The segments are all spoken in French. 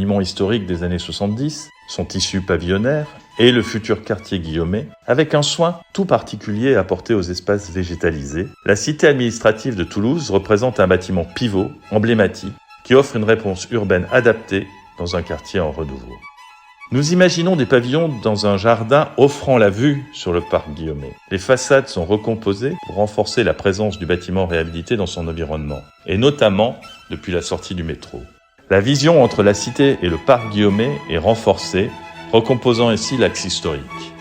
bâtiments historiques des années 70, son tissu pavillonnaire et le futur quartier guillaumet, avec un soin tout particulier apporté aux espaces végétalisés, la cité administrative de Toulouse représente un bâtiment pivot, emblématique, qui offre une réponse urbaine adaptée dans un quartier en renouveau. Nous imaginons des pavillons dans un jardin offrant la vue sur le parc guillaumet. Les façades sont recomposées pour renforcer la présence du bâtiment réhabilité dans son environnement, et notamment depuis la sortie du métro. La vision entre la cité et le parc guillaumet est renforcée, recomposant ainsi l'axe historique.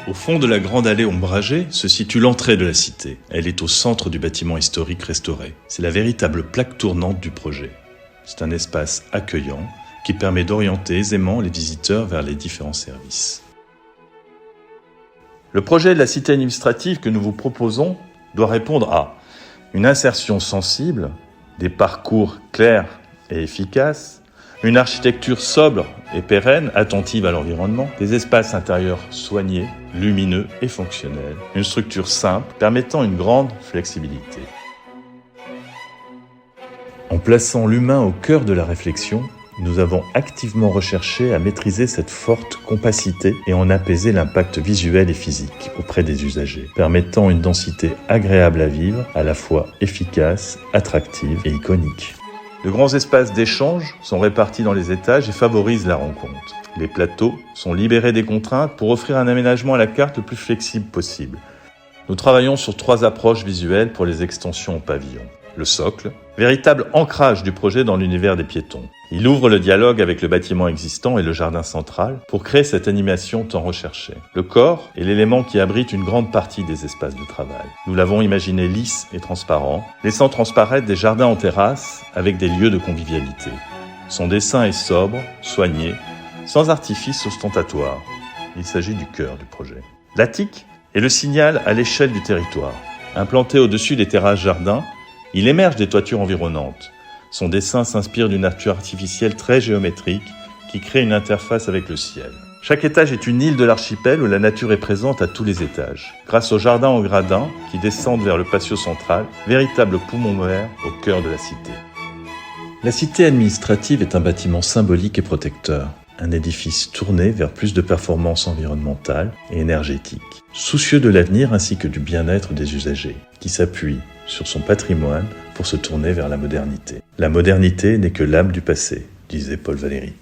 Au fond de la grande allée ombragée se situe l'entrée de la cité. Elle est au centre du bâtiment historique restauré. C'est la véritable plaque tournante du projet. C'est un espace accueillant qui permet d'orienter aisément les visiteurs vers les différents services. Le projet de la cité administrative que nous vous proposons doit répondre à une insertion sensible, des parcours clairs et efficaces, une architecture sobre et pérenne, attentive à l'environnement, des espaces intérieurs soignés, lumineux et fonctionnels, une structure simple permettant une grande flexibilité. En plaçant l'humain au cœur de la réflexion, nous avons activement recherché à maîtriser cette forte compacité et en apaiser l'impact visuel et physique auprès des usagers, permettant une densité agréable à vivre, à la fois efficace, attractive et iconique. De grands espaces d'échange sont répartis dans les étages et favorisent la rencontre. Les plateaux sont libérés des contraintes pour offrir un aménagement à la carte le plus flexible possible. Nous travaillons sur 3 approches visuelles pour les extensions au pavillon. Le socle, véritable ancrage du projet dans l'univers des piétons. Il ouvre le dialogue avec le bâtiment existant et le jardin central pour créer cette animation tant recherchée. Le corps est l'élément qui abrite une grande partie des espaces de travail. Nous l'avons imaginé lisse et transparent, laissant transparaître des jardins en terrasse avec des lieux de convivialité. Son dessin est sobre, soigné, sans artifice ostentatoire. Il s'agit du cœur du projet. L'attique est le signal à l'échelle du territoire. Implanté au-dessus des terrasses jardins, il émerge des toitures environnantes. Son dessin s'inspire d'une nature artificielle très géométrique qui crée une interface avec le ciel. Chaque étage est une île de l'archipel où la nature est présente à tous les étages. Grâce aux jardins en gradins qui descendent vers le patio central, véritable poumon vert au cœur de la cité. La cité administrative est un bâtiment symbolique et protecteur. Un édifice tourné vers plus de performance environnementale et énergétique, soucieux de l'avenir ainsi que du bien-être des usagers, qui s'appuie sur son patrimoine pour se tourner vers la modernité. La modernité n'est que l'âme du passé, disait Paul Valéry.